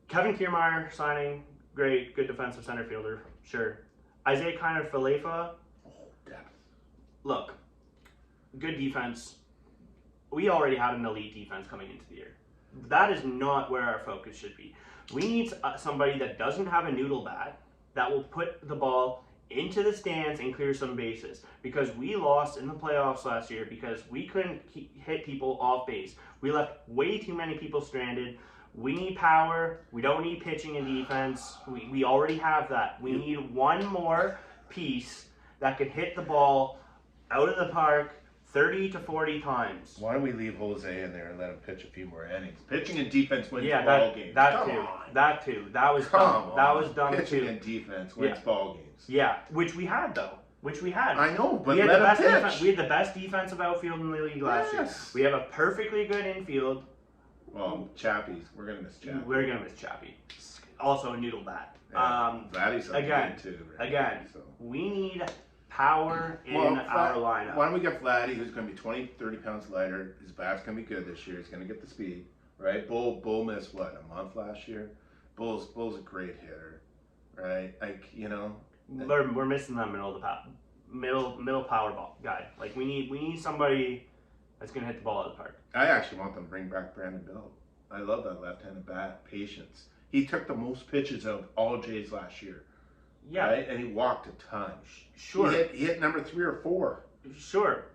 Kevin Kiermaier signing, great, good defensive center fielder, sure. Isaiah Kiner-Falefa, depth. Look, good defense. We already had an elite defense coming into the year. That is not where our focus should be. We need somebody that doesn't have a noodle bat, that will put the ball into the stands and clear some bases, because we lost in the playoffs last year because we couldn't hit people off base. We left way too many people stranded. We need power. We don't need pitching and defense. We already have that. We need one more piece that can hit the ball out of the park 30 to 40 times. Why don't we leave Jose in there and let him pitch a few more innings? Pitching and defense wins ball games. That too. That was dumb. That was dumb too. Pitching and defense wins ball games. Yeah, which we had though. I know, but we had let him pitch. We had the best defensive outfield in the league last year. We have a perfectly good infield. Well, Chappie, we're gonna miss Chappie. We're gonna miss Chappie. Also a noodle bat. Yeah, Vladdy's again, too. Right? Again, so. we need power in our lineup. Why don't we get Vladdy, who's going to be 20, 30 pounds lighter. His bat's going to be good this year. He's going to get the speed, right? Bull missed, a month last year? Bull's a great hitter, right? Like, you know. We're missing that middle power ball guy. Like, we need somebody that's going to hit the ball out of the park. I actually want them to bring back Brandon Belt. I love that left-handed bat. Patience. He took the most pitches of all Jays last year. Yeah. Right? And he walked a ton. Sure. He hit number 3 or 4. Sure.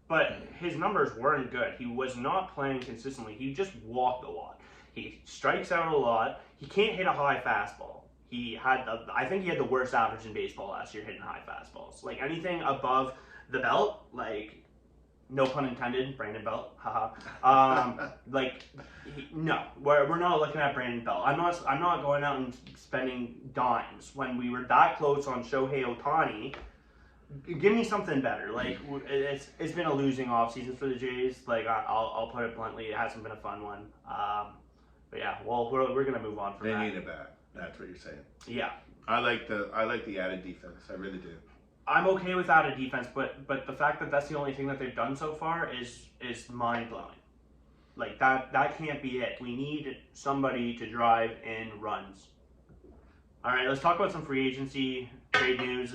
But his numbers weren't good. He was not playing consistently. He just walked a lot. He strikes out a lot. He can't hit a high fastball. I think he had the worst average in baseball last year hitting high fastballs. Like anything above the belt, like, no pun intended, Brandon Belt, haha. No, we're not looking at Brandon Belt. I'm not going out and spending dimes when we were that close on Shohei Ohtani. Give me something better. Like, it's been a losing offseason for the Jays. Like, I'll put it bluntly, it hasn't been a fun one. But yeah, well, we're gonna move on from that. They need a bat. That's what you're saying. Yeah. I like the added defense. I really do. I'm okay with added defense, but the fact that that's the only thing that they've done so far is mind blowing. Like that can't be it. We need somebody to drive in runs. All right, let's talk about some free agency, trade news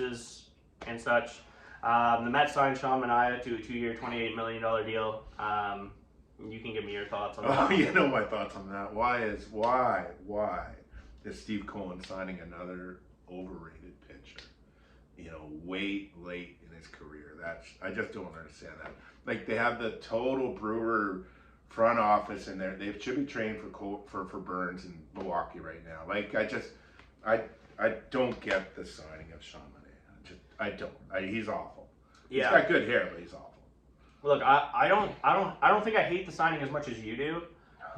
and such. The Mets signed Sean Manaea to a 2-year, $28 million deal. You can give me your thoughts on that. Oh, you know my thoughts on that. Why is Steve Cohen signing another overrated pitcher? You know, way late in his career. I just don't understand that. Like, they have the total Brewer front office in there. They should be trained for Burns in Milwaukee right now. Like, I don't get the signing of Sean Manaea. I don't. He's awful. Yeah. He's got good hair, but he's awful. Look, I don't think I hate the signing as much as you do.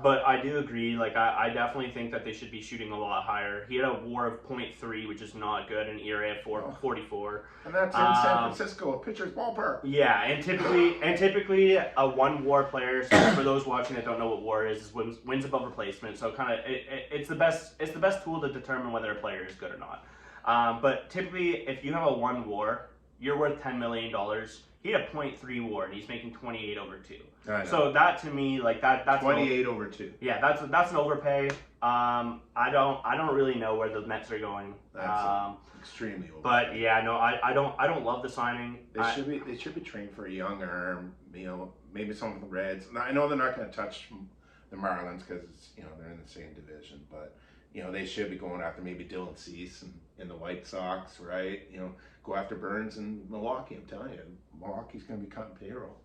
But I do agree, like, I definitely think that they should be shooting a lot higher. He had a WAR of 0.3, which is not good, an ERA of 44. And that's in San Francisco, a pitcher's ballpark. Yeah, and typically a 1 WAR player, so for those watching that don't know what WAR is wins above replacement. So kind of it's the best tool to determine whether a player is good or not. But typically, if you have a 1 WAR, you're worth $10 million. He had a 0.3 WAR, and he's making 28 over 2. So that to me, like that's 28 over 2. Yeah, that's an overpay. I don't really know where the Mets are going. That's extremely overpay. But yeah, no, I don't love the signing. They should be trained for a young arm. You know, maybe some of the Reds. I know they're not going to touch the Marlins because it's they're in the same division, but they should be going after maybe Dylan Cease and the White Sox, right? Go after Burns and Milwaukee. I'm telling you, Milwaukee's going to be cutting payroll,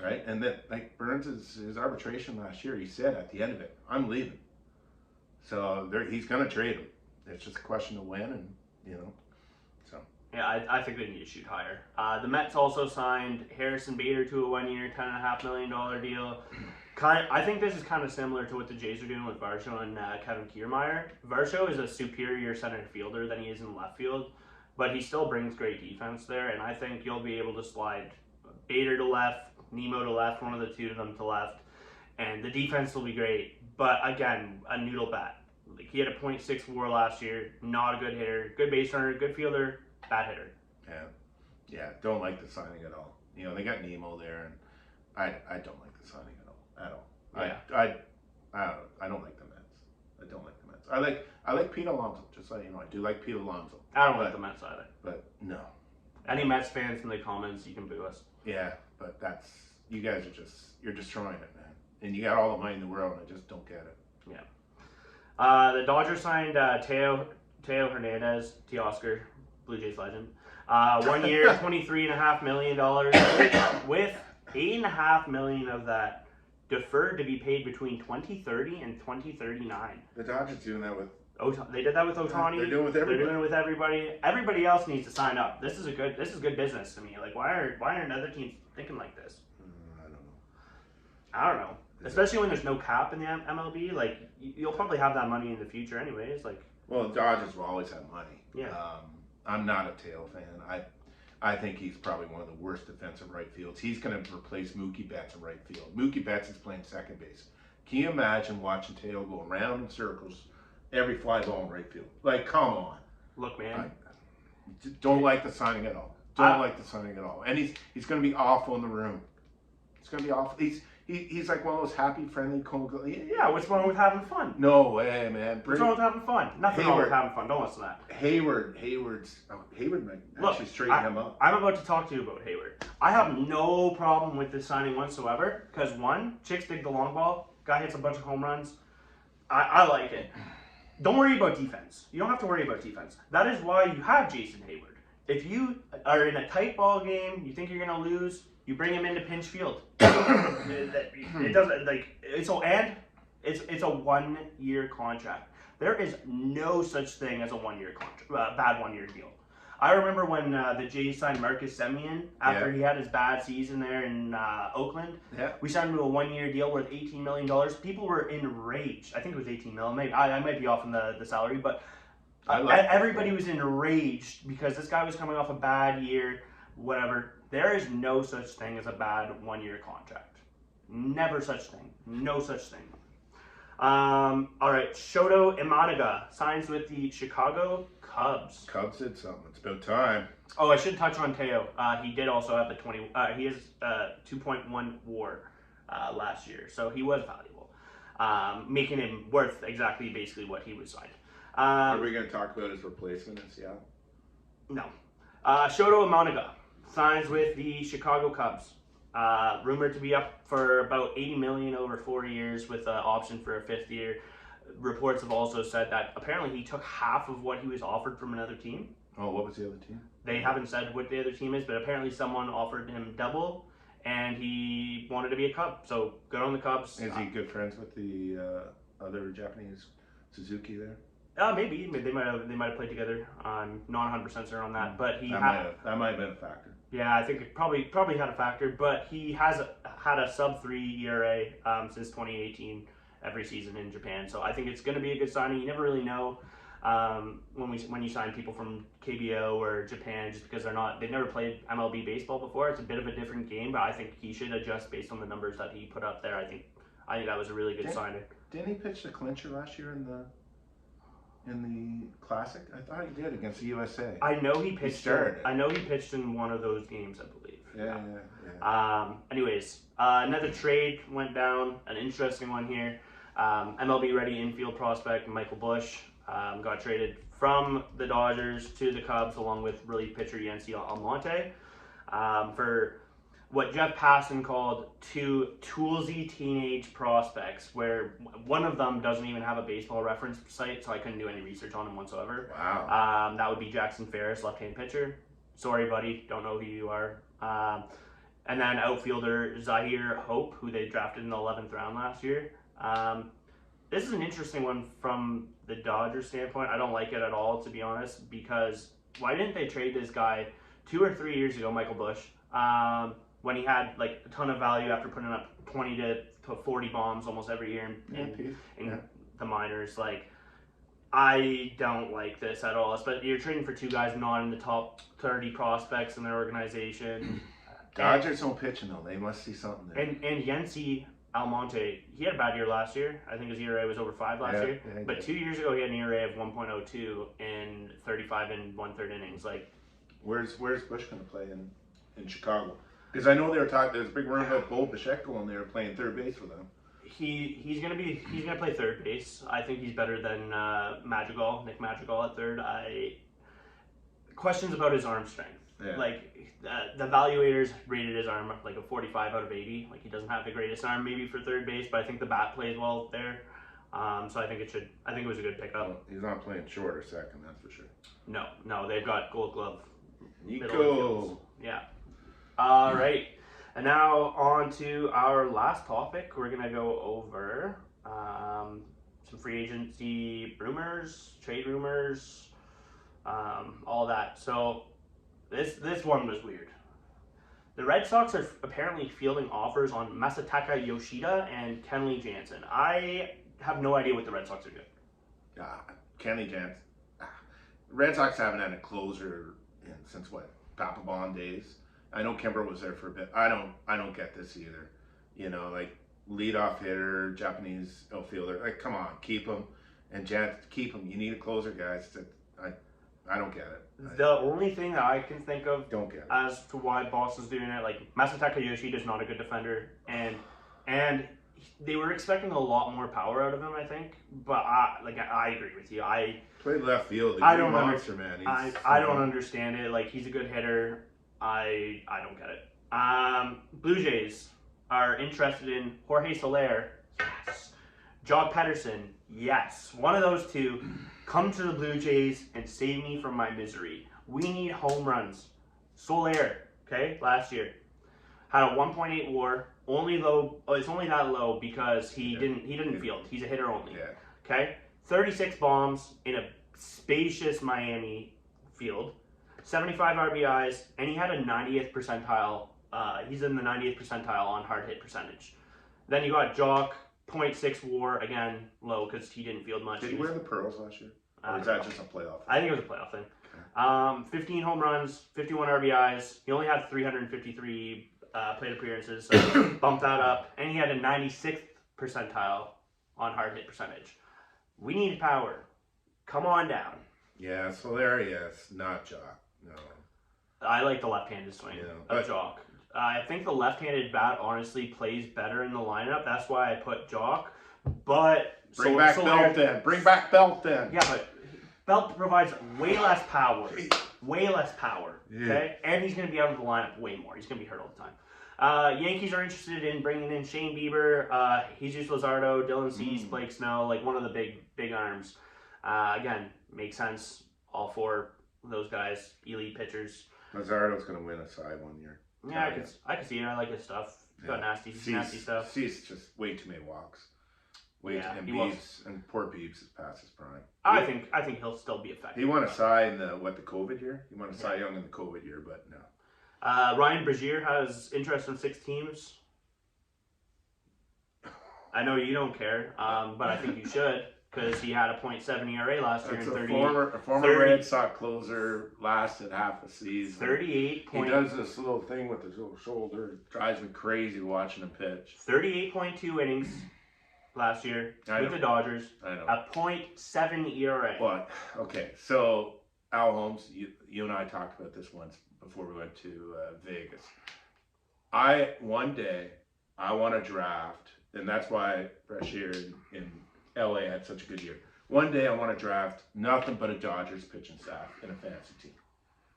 right? And then like Burns his arbitration last year, he said at the end of it, I'm leaving. So he's going to trade him. It's just a question of when, and so. Yeah, I think they need to shoot higher. The Mets also signed Harrison Bader to a 1-year, $10.5 million deal. I think this is kind of similar to what the Jays are doing with Varsho and Kevin Kiermaier. Varsho is a superior center fielder than he is in left field, but he still brings great defense there, and I think you'll be able to slide Bader to left, Nemo to left, one of the two of them to left, and the defense will be great. But again, a noodle bat. Like, he had a .6 WAR last year, not a good hitter, good base runner, good fielder, bad hitter. Yeah, don't like the signing at all. They got Nemo there, and I don't like the signing at all. Yeah. I don't like the Mets. I don't like the Mets. I like Pete Alonso. Just so you know, I do like Pete Alonso. I don't like the Mets either. But no. Any Mets fans in the comments, you can boo us. Yeah, but you guys you're destroying it, man. And you got all the money in the world, and I just don't get it. Yeah. The Dodgers signed Teo Hernandez, Teoscar, Blue Jays legend. 1 year, $23.5 million, with $8.5 million of that deferred to be paid between 2030 and 2039. The Dodgers doing that with. They did that with Ohtani. They're doing it with everybody. They're doing it with everybody. Everybody else needs to sign up. This is good business to me. Like, why aren't other teams thinking like this? I don't know. Especially when there's no cap in the MLB. Like, you'll probably have that money in the future anyways. Like, well, the Dodgers will always have money. Yeah. I'm not a Tail fan. I think he's probably one of the worst defensive right fields. He's going to replace Mookie Betts in right field. Mookie Betts is playing second base. Can you imagine watching Tail go around in circles every fly ball in right field? Like, come on. Look, man. I don't like the signing at all. Don't like the signing at all. And he's going to be awful in the room. It's going to be awful. He's like one of those happy, friendly, cool. Yeah, what's wrong with having fun? No way, man. What's wrong with having fun? Nothing wrong with having fun. Don't listen to that. Hayward might actually straighten him up. I'm about to talk to you about Hayward. I have no problem with this signing whatsoever because, one, chicks dig the long ball. Guy hits a bunch of home runs. I like it. Don't worry about defense. You don't have to worry about defense. That is why you have Jason Hayward. If you are in a tight ball game, you think you're going to lose, you bring him into pinch field. It doesn't it's a 1 year contract. There is no such thing as a 1 year contract, bad 1 year deal. I remember when the Jays signed Marcus Semien after he had his bad season there in Oakland. Yeah. We signed him to a 1 year deal worth $18 million. People were enraged. I think it was 18 million. Maybe I might be off on the salary, but everybody was enraged because this guy was coming off a bad year. Whatever. There is no such thing as a bad 1 year contract. Never such thing. No such thing. All right. Shoto Imanaga signs with the Chicago Cubs. Cubs did something. It's about time. Oh, I should touch on Teo. He did also have the 20. He has 2.1 WAR last year, so he was valuable, making him worth exactly basically what he was signed. Are we going to talk about his replacement in Seattle? No. Shoto Imanaga signs with the Chicago Cubs. Rumored to be up for about $80 million over 4 years with an option for a fifth year. Reports have also said that apparently he took half of what he was offered from another team. Oh, what was the other team? They haven't said what the other team is, but apparently someone offered him double, and he wanted to be a Cub. So good on the Cubs. Is he good friends with the other Japanese Suzuki there? Maybe they might have played together. I'm not 100% certain on that, but that might have been a factor. Yeah, I think it probably had a factor, but he has had a sub-3 ERA since 2018 every season in Japan. So I think it's going to be a good signing. You never really know when you sign people from KBO or Japan just because they've never played MLB baseball before. It's a bit of a different game, but I think he should adjust based on the numbers that he put up there. I think that was a really good signing. Didn't he pitch the clincher last year in the Classic? I thought he did against the USA. I know he pitched in one of those games, I believe. Yeah. Anyways, another trade went down. An interesting one here. MLB ready infield prospect Michael Busch got traded from the Dodgers to the Cubs along with relief pitcher Yancy Almonte for what Jeff Passan called two toolsy teenage prospects, where one of them doesn't even have a baseball reference site, so I couldn't do any research on him whatsoever. Wow. That would be Jackson Ferris, left-hand pitcher. Sorry, buddy, don't know who you are. And then outfielder Zahir Hope, who they drafted in the 11th round last year. This is an interesting one from the Dodgers standpoint. I don't like it at all, to be honest, because why didn't they trade this guy 2 or 3 years ago, Michael Bush, when he had like a ton of value after putting up 20 to 40 bombs almost every year in the minors? Like, I don't like this at all. But you're trading for two guys not in the top 30 prospects in their organization. Dodgers don't pitching though. They must see something there. And Yency Almonte, he had a bad year last year. I think his ERA was over 5 last year. Yeah, but 2 years ago, he had an ERA of 1.02 in 35 and 1/3 innings. Like, where's Bush going to play in Chicago? Because I know they were talking. There's a big rumor about Bo Bichette going there playing third base for them. He's gonna play third base. I think he's better than Nick Madrigal at third. Questions about his arm strength. Yeah. Like, the evaluators rated his arm like a 45 out of 80. Like, he doesn't have the greatest arm maybe for third base, but I think the bat plays well there. So I think it was a good pickup. Well, he's not playing short or second, that's for sure. No, they've got Gold Glove. Nico. Yeah. All right. And now on to our last topic. We're gonna go over some free agency rumors, trade rumors, all that. So this one was weird. The Red Sox are apparently fielding offers on Masataka Yoshida and Kenley Jansen. I have no idea what the Red Sox are doing. Kenley Jansen. Red Sox haven't had a closer since what? Papelbon days. I know Kimber was there for a bit. I don't get this either. You know, like, leadoff hitter, Japanese outfielder. Like, come on, keep him. And Jansen, keep him. You need a closer, guys. I don't get it. The only thing that I can think of Don't get it. as to why Boston's doing it, like, Masataka Yoshida is not a good defender, and they were expecting a lot more power out of him, I think. But I agree with you. I played left field. I don't monster, man. I don't understand it. Like, he's a good hitter. I don't get it. Blue Jays are interested in Jorge Soler. Yes. Jock Pederson. Yes. One of those two. Come to the Blue Jays and save me from my misery. We need home runs. Soler, okay, last year had a 1.8 WAR. It's only that low because he didn't field. He's a hitter only. Yeah. Okay, 36 bombs in a spacious Miami field. 75 RBIs, and he had a 90th percentile. He's in the 90th percentile on hard hit percentage. Then you got Jock, 0.6 WAR, again low because he didn't field much. Did he wear the pearls last year? Or was that just a playoff? I think it was a playoff thing. 15 home runs, 51 RBIs. He only had 353 plate appearances, so bumped that up. And he had a 96th percentile on hard hit percentage. We need power. Come on down. Yeah, Soler, yes, not Jock. No. I like the left-handed swing of Jock. I think the left-handed bat honestly plays better in the lineup. That's why I put Jock. But Bring back Belt then. Bring back Belt then. Yeah, but Belt provides way less power. Way less power. Yeah. Okay? And he's going to be out of the lineup way more. He's going to be hurt all the time. Yankees are interested in bringing in Shane Bieber, Jesus Luzardo, Dylan Cease, Blake Snell, like one of the big arms. Again, makes sense. All four of those guys, elite pitchers. Luzardo's going to win a Cy 1 year. Yeah, I can see it. I like his stuff. He's got nasty stuff. Cease just way too many walks. And poor Biebs is past his prime. I think he'll still be effective. He won a Cy in the COVID year? He won a Cy Young in the COVID year, but no. Ryan Brazier has interest in 6 teams. I know you don't care, but I think you should because he had a .7 ERA last year. A former Red Sox closer lasted half a season. 38. He does this little thing with his little shoulder. It drives me crazy watching him pitch. 38.2 innings last year with the Dodgers. I know. A .7 ERA. But okay, so Al Holmes, you and I talked about this once before we went to Vegas. One day I want to draft, and that's why Brashear in LA had such a good year. One day I want to draft nothing but a Dodgers pitching staff in a fantasy team.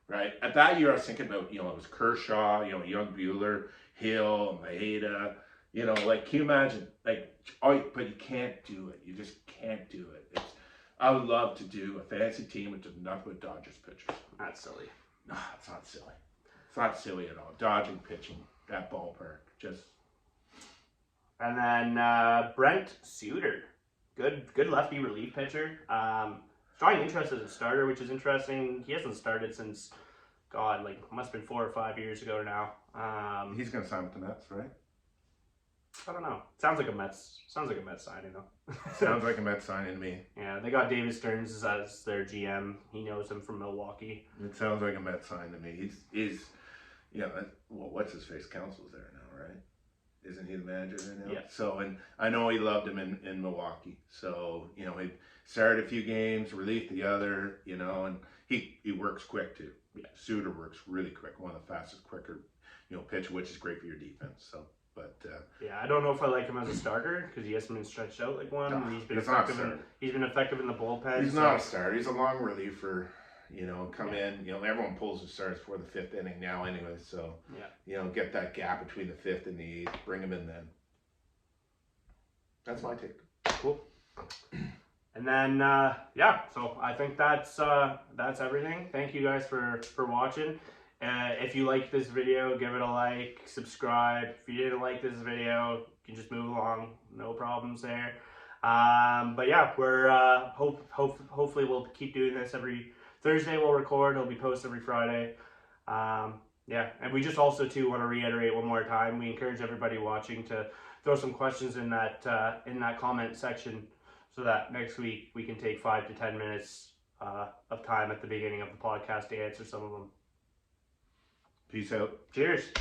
Right? At that year I was thinking about, it was Kershaw, young Buehler, Hill, Maeda. You know, like, can you imagine? Like, oh, but you can't do it. You just can't do it. I would love to do a fantasy team with just nothing but Dodgers pitchers. That's silly. No, it's not silly. It's not silly at all. Dodging pitching, that ballpark, just. And then Brent Suter, good lefty relief pitcher. Showing interest as a starter, which is interesting. He hasn't started since, God, like must have been 4 or 5 years ago now. He's gonna sign with the Mets, right? I don't know. Sounds like a Mets signing though. Sounds like a Mets signing to me. Yeah, they got David Stearns as their GM. He knows him from Milwaukee. It sounds like a Mets sign to me. He's well, what's his face? Council's there now, right? Isn't he the manager there now? Yeah. So, and I know he loved him in Milwaukee. So, you know, he started a few games, relieved the other, you know, and he works quick too. Yeah. Suter works really quick, one of the fastest, quicker, you know, pitcher, which is great for your defense. So, but yeah, I don't know if I like him as a starter because he hasn't been stretched out like one. No, He's been he's not effective. starter. He's been effective in the bullpen. he's not a starter. He's a long reliever. You know, come in. You know, everyone pulls the starters for the 5th inning now, anyway. So, Yeah. you know, get that gap between the 5th and the 8th. Bring him in then. That's my take. Cool. And then yeah, so I think that's everything. Thank you guys for watching. If you liked this video, give it a like, subscribe. If you didn't like this video, you can just move along. No problems there. But yeah, we're hopefully we'll keep doing this every Thursday. We'll record. It'll be posted every Friday. Yeah, and we just also too want to reiterate one more time. We encourage everybody watching to throw some questions in that comment section, so that next week we can take 5 to 10 minutes of time at the beginning of the podcast to answer some of them. Peace out. Cheers.